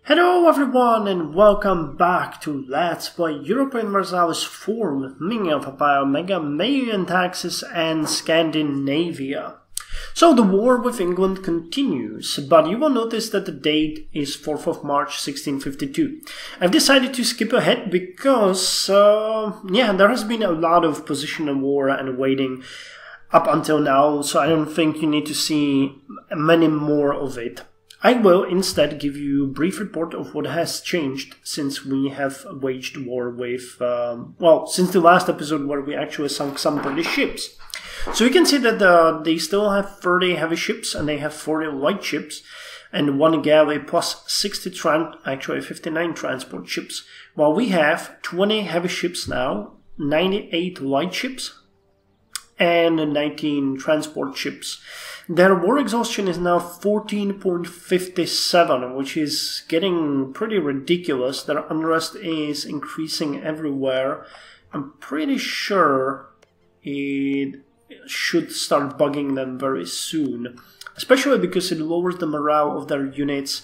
Hello everyone and welcome back to Let's Play Europa Universalis IV with me, Alfapiomega, Meiou and Taxes and Scandinavia. So the war with England continues, but you will notice that the date is 4th of March 1652. I've decided to skip ahead because, there has been a lot of positional war and waiting up until now, so I don't think you need to see many more of it. I will instead give you a brief report of what has changed since we have waged war with, since the last episode where we actually sunk some British ships. So you can see that they still have 30 heavy ships and they have 40 light ships and 1 galley plus 59 transport ships, while we have 20 heavy ships now, 98 light ships and 19 transport ships. Their war exhaustion is now 14.57, which is getting pretty ridiculous. Their unrest is increasing everywhere. I'm pretty sure it should start bugging them very soon, especially because it lowers the morale of their units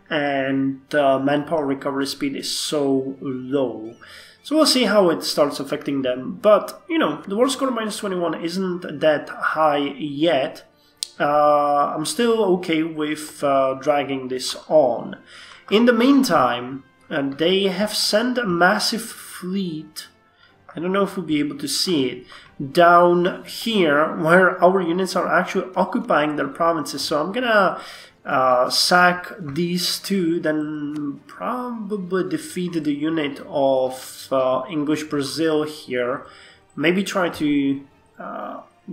and manpower recovery speed is so low. So we'll see how it starts affecting them. But, you know, the war score -21 isn't that high yet. I'm still okay with dragging this on. In the meantime, they have sent a massive fleet, I don't know if we'll be able to see it, down here where our units are actually occupying their provinces. So I'm gonna sack these two, then probably defeat the unit of English Brazil here. Maybe try to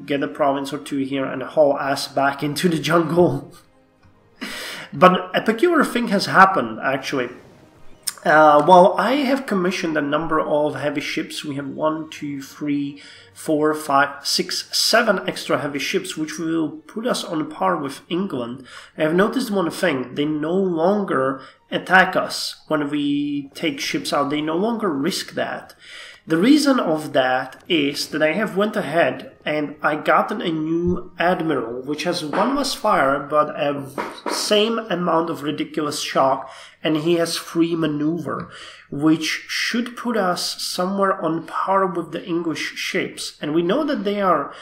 get a province or two here and haul ass back into the jungle. But a peculiar thing has happened, actually. While I have commissioned a number of heavy ships, we have 1, 2, 3, 4, 5, 6, 7 extra heavy ships, which will put us on par with England. I have noticed one thing: they no longer attack us when we take ships out. They no longer risk that. The reason of that is that I have went ahead and I gotten a new admiral, which has 1 less fire but a same amount of ridiculous shock, and he has free maneuver, which should put us somewhere on par with the English ships. And we know that they are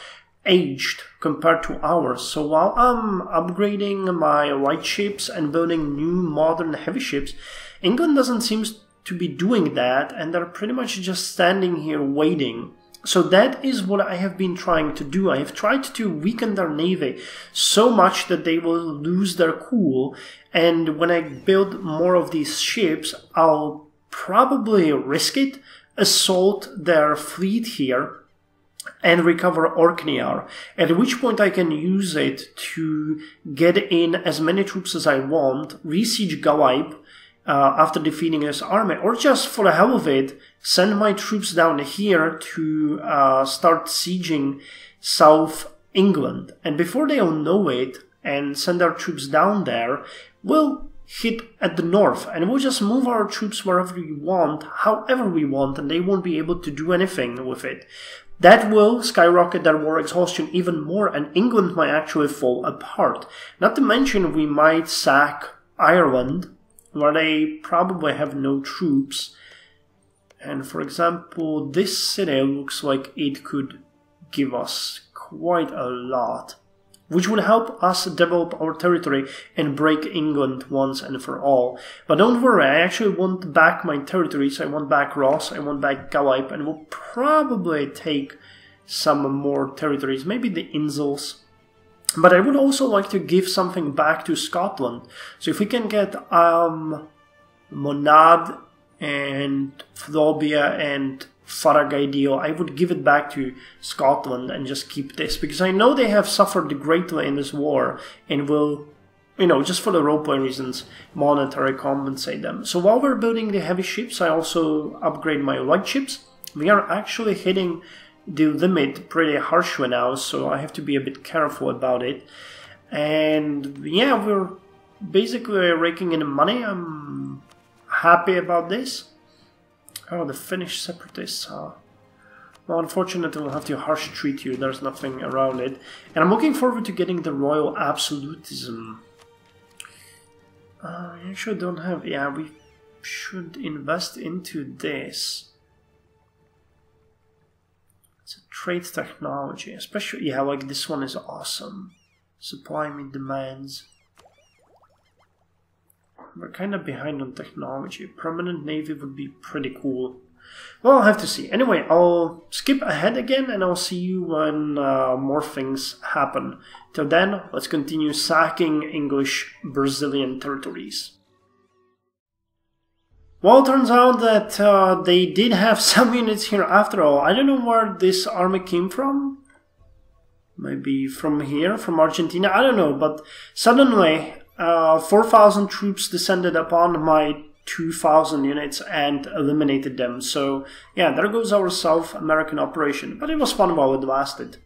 aged compared to ours, so while I'm upgrading my light ships and building new modern heavy ships, England doesn't seem to be doing that, and they're pretty much just standing here waiting. So that is what I have been trying to do. I have tried to weaken their navy so much that they will lose their cool, and when I build more of these ships, I'll probably risk it, assault their fleet here, and recover Orkneyar, at which point I can use it to get in as many troops as I want, re-siege Galip, after defeating his army, or just for the hell of it, send my troops down here to start sieging South England. And before they all know it and send our troops down there, we'll hit at the north and we'll just move our troops wherever we want, however we want, and they won't be able to do anything with it. That will skyrocket their war exhaustion even more, and England might actually fall apart. Not to mention we might sack Ireland, where they probably have no troops. And for example, this city looks like it could give us quite a lot, which would help us develop our territory and break England once and for all. But don't worry, I actually want back my territories. I want back Ross, I want back Galip, and we'll probably take some more territories, maybe the Insuls. But I would also like to give something back to Scotland. So if we can get Monad and Flobia and Faragaideo, I would give it back to Scotland and just keep this, because I know they have suffered greatly in this war and will, you know, just for the roleplay reasons, monetary compensate them. So while we're building the heavy ships, I also upgrade my light ships. We are actually hitting the limit pretty harshly now, so I have to be a bit careful about it. And yeah, we're basically raking in money. I'm happy about this. Oh, the Finnish separatists. Well, unfortunately, we'll have to harsh treat you. There's nothing around it. And I'm looking forward to getting the royal absolutism. We actually don't have... Yeah, we should invest into this. It's a trade technology, especially... Yeah, like this one is awesome. Supply me demands. We're kind of behind on technology. Permanent navy would be pretty cool. Well, I'll have to see. Anyway, I'll skip ahead again and I'll see you when more things happen. Till then, let's continue sacking English Brazilian territories. Well, it turns out that they did have some units here after all. I don't know where this army came from. Maybe from here, from Argentina, I don't know. But suddenly, 4,000 troops descended upon my 2,000 units and eliminated them. So yeah, there goes our South American operation, but it was fun while it lasted.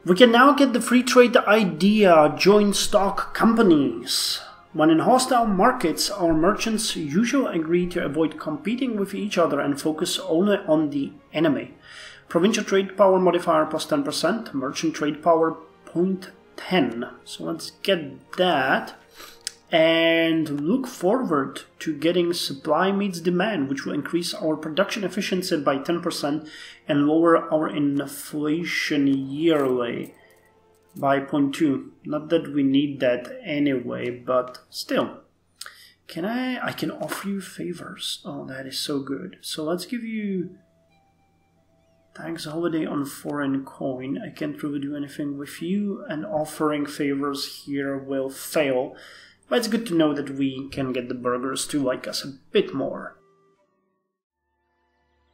We can now get the free trade idea, joint stock companies. When in hostile markets, our merchants usually agree to avoid competing with each other and focus only on the enemy. Provincial trade power modifier plus 10%, merchant trade power 0.10. So let's get that. And look forward to getting supply meets demand, which will increase our production efficiency by 10% and lower our inflation yearly by 0.2. Not that we need that anyway, but still. I can offer you favors. Oh, that is so good. So let's give you thanks holiday on foreign coin. I can't really do anything with you, and offering favors here will fail. But it's good to know that we can get the burghers to like us a bit more.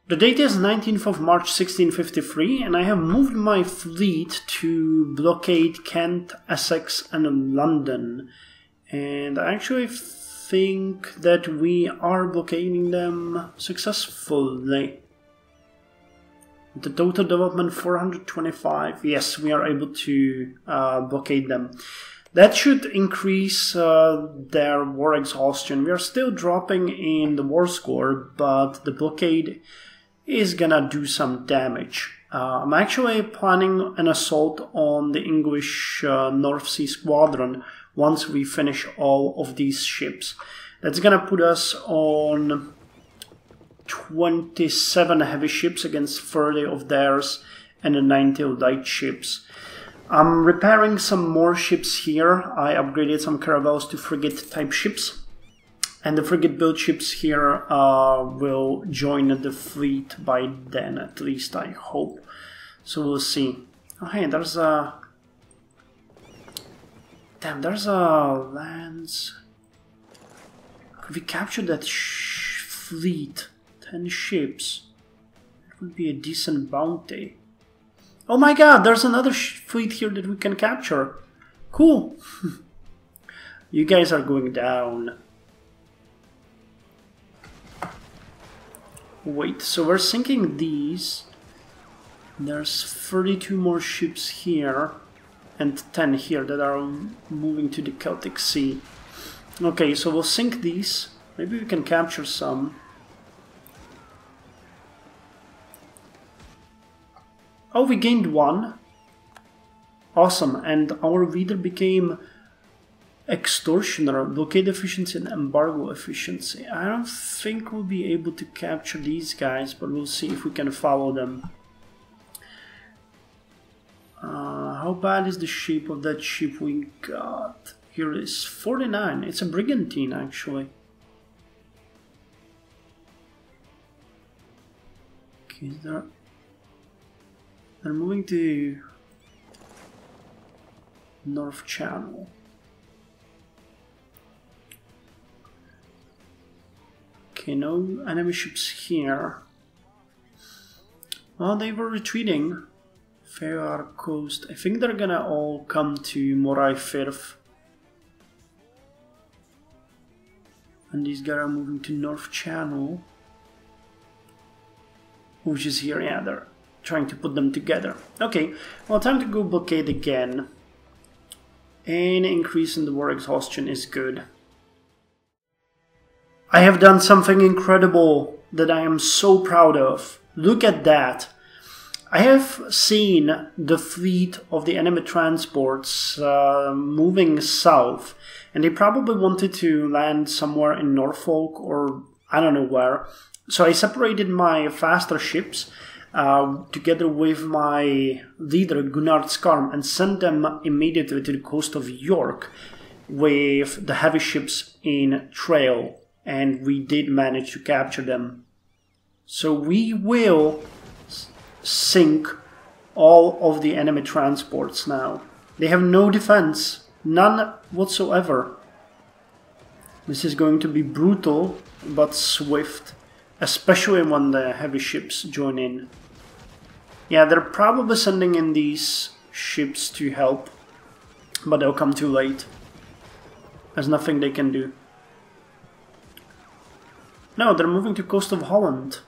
The date is 19th of March 1653, and I have moved my fleet to blockade Kent, Essex and London. And I actually think that we are blockading them successfully. The total development 425. Yes, we are able to blockade them. That should increase their war exhaustion. We are still dropping in the war score, but the blockade is gonna do some damage. I'm actually planning an assault on the English North Sea Squadron once we finish all of these ships. That's gonna put us on 27 heavy ships against 30 of theirs and 90 light ships. I'm repairing some more ships here. I upgraded some caravels to frigate type ships, and the frigate build ships here will join the fleet by then, at least I hope. So we'll see. Oh hey, there's a... Damn, there's a Lance. Could we capture that fleet? 10 ships. It would be a decent bounty. Oh my god, there's another fleet here that we can capture. Cool. You guys are going down. Wait, so we're sinking these. There's 32 more ships here and 10 here that are moving to the Celtic Sea. Okay, so we'll sink these. Maybe we can capture some. Oh, we gained one. Awesome, and our leader became extortioner, blockade efficiency and embargo efficiency. I don't think we'll be able to capture these guys, but we'll see if we can follow them. How bad is the shape of that ship we got? Here is 49. It's a brigantine, actually. Okay, they're moving to North Channel. Okay, no enemy ships here. Well, they were retreating. Fair coast. I think they're gonna all come to Moray Firth. And these guys are moving to North Channel. Which is here, yeah, they're trying to put them together. Okay, well, time to go blockade again. Any increase in the war exhaustion is good. I have done something incredible that I am so proud of. Look at that. I have seen the fleet of the enemy transports moving south, And they probably wanted to land somewhere in Norfolk or I don't know where. So I separated my faster ships together with my leader Gunnar Skarm and sent them immediately to the coast of York with the heavy ships in trail, and we did manage to capture them. So we will sink all of the enemy transports now. They have no defense, none whatsoever. This is going to be brutal but swift, especially when the heavy ships join in. Yeah, they're probably sending in these ships to help, but they'll come too late. There's nothing they can do. No, they're moving to coast of Holland.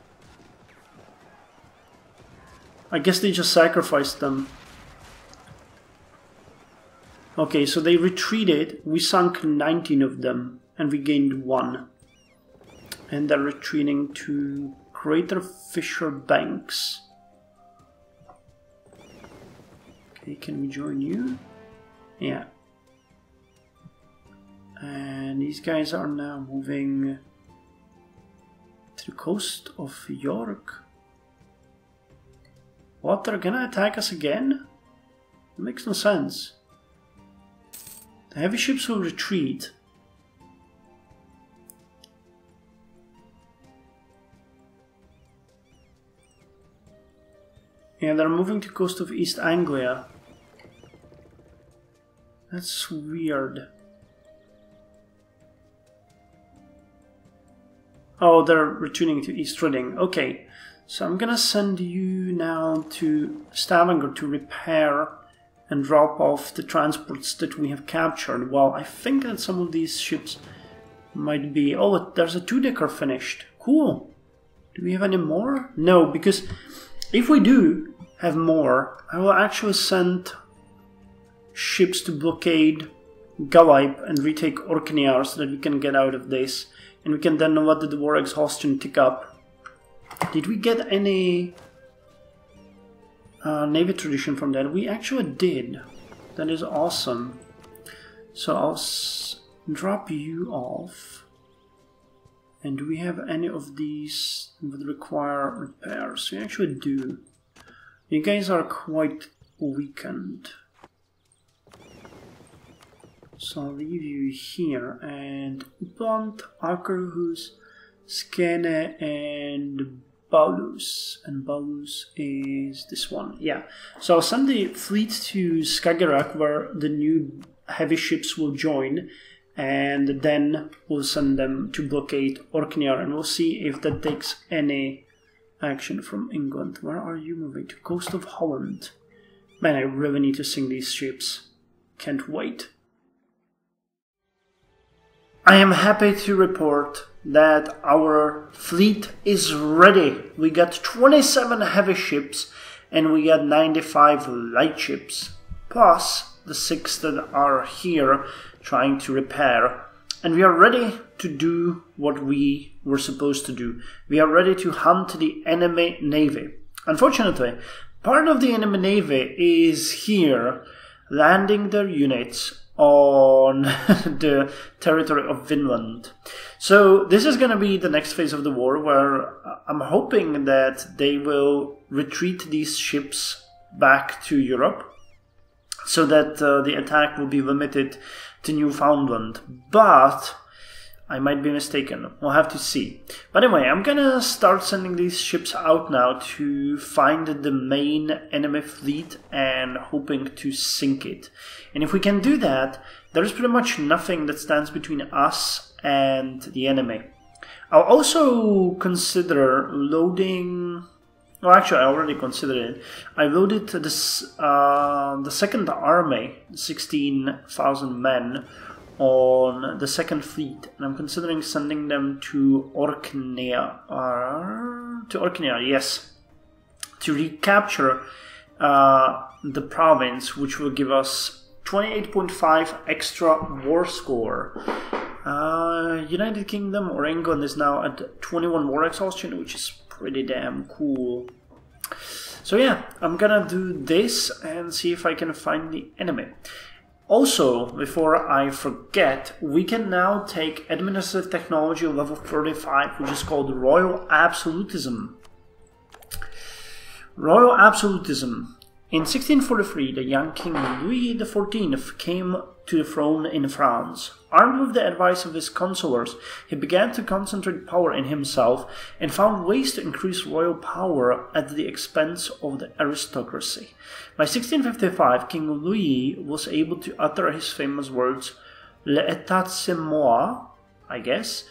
I guess they just sacrificed them. Okay, so they retreated. We sunk 19 of them, and we gained 1. And they're retreating to Greater Fisher Banks. Okay, can we join you? Yeah. And these guys are now moving to the coast of York. What? They're gonna attack us again? It makes no sense. The heavy ships will retreat. Yeah, they're moving to coast of East Anglia. That's weird. Oh, they're returning to East Riding. Okay, so I'm gonna send you now to Stavanger to repair and drop off the transports that we have captured. Well, I think that some of these ships might be... Oh, there's a 2-decker finished. Cool. Do we have any more? No, because if we do have more, I will actually send ships to blockade Galip and retake Orkneyar so that we can get out of this. And we can then let the war exhaustion tick up. Did we get any Navy tradition from that? We actually did. That is awesome. So I'll drop you off. And do we have any of these that would require repairs? We actually do. You guys are quite weakened. So I'll leave you here, and Upland, Akerhus, Skene, and Balus. And Balus is this one, yeah. So I'll send the fleet to Skagerrak, where the new heavy ships will join, and then we'll send them to blockade Orkneyar, and we'll see if that takes any action from England. Where are you moving to? Coast of Holland. Man, I really need to sink these ships. Can't wait. I am happy to report that our fleet is ready. We got 27 heavy ships and we got 95 light ships, plus the 6 that are here trying to repair. And we are ready to do what we were supposed to do. We are ready to hunt the enemy navy. Unfortunately, part of the enemy navy is here landing their units on the territory of Finland. So this is going to be the next phase of the war, where I'm hoping that they will retreat these ships back to Europe so that the attack will be limited to Newfoundland. But I might be mistaken. We'll have to see. But anyway, I'm gonna start sending these ships out now to find the main enemy fleet and hoping to sink it. And if we can do that, there's pretty much nothing that stands between us and the enemy. I'll also consider loading... Well, actually, I already considered it. I loaded this, the second army, 16,000 men, on the second fleet, and I'm considering sending them to Orkneyar. Yes, to recapture the province, which will give us 28.5 extra war score. United Kingdom or England is now at 21 war exhaustion, which is pretty damn cool. So yeah, I'm gonna do this and see if I can find the enemy. Also, before I forget, we can now take administrative technology level 35, which is called Royal Absolutism. Royal Absolutism. In 1643, the young King Louis XIV came to the throne in France. Armed with the advice of his counselors, he began to concentrate power in himself and found ways to increase royal power at the expense of the aristocracy. By 1655, King Louis was able to utter his famous words, "L'état c'est moi," I guess.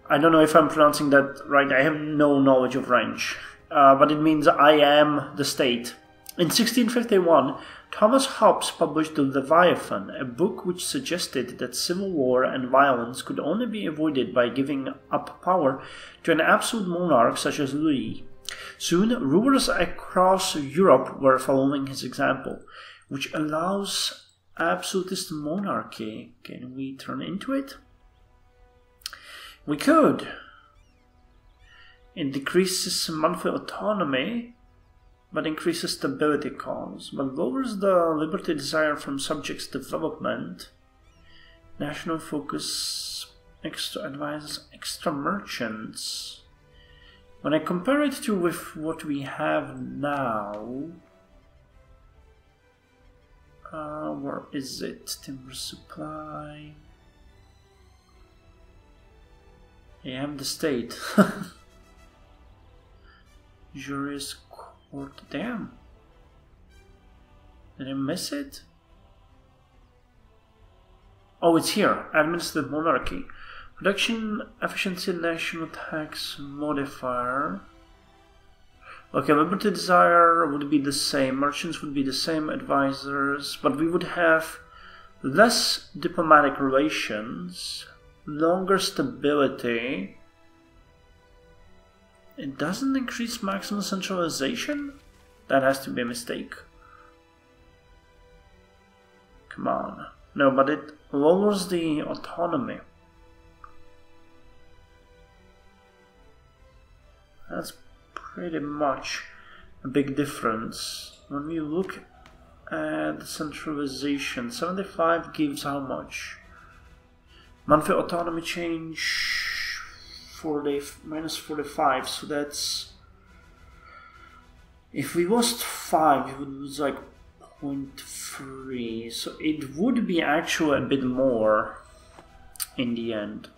I don't know if I'm pronouncing that right, I have no knowledge of French, but it means "I am the state." In 1651, Thomas Hobbes published the Leviathan, a book which suggested that civil war and violence could only be avoided by giving up power to an absolute monarch such as Louis. Soon, rulers across Europe were following his example, which allows absolutist monarchy. Can we turn into it? We could. It decreases monthly autonomy, but increases stability costs, but lowers the liberty desire from subjects' development. National focus, extra advisors, extra merchants. When I compare it to with what we have now, where is it? Timber supply. I am the state. Juris court. Damn. Did I miss it? Oh, it's here. Administrative monarchy. Production efficiency, national tax modifier. Okay, liberty desire would be the same. Merchants would be the same. Advisors. But we would have less diplomatic relations. Longer stability. It doesn't increase maximum centralization? That has to be a mistake. Come on. No, but it lowers the autonomy. That's pretty much a big difference. When we look at the centralization, 75 gives how much? Monthly autonomy change minus 45, so that's, if we lost 5 it would lose like 0.3, so it would be actually a bit more in the end.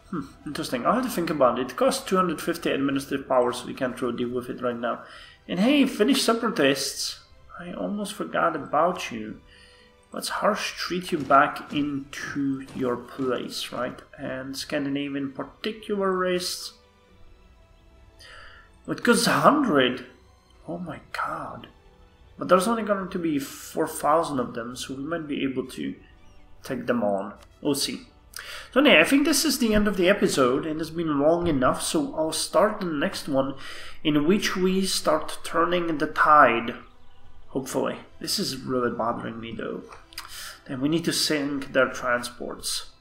Interesting. I'll have to think about it. It costs 250 administrative power, so we can't really deal with it right now. And hey, Finnish separatists, I almost forgot about you. Let's harsh treat you back into your place, right? And Scandinavian particularists. It goes 100. Oh my god. But there's only going to be 4,000 of them, so we might be able to take them on. We'll see. So anyway, I think this is the end of the episode, and it's been long enough, so I'll start the next one in which we start turning the tide. Hopefully. This is really bothering me though. And we need to sink their transports.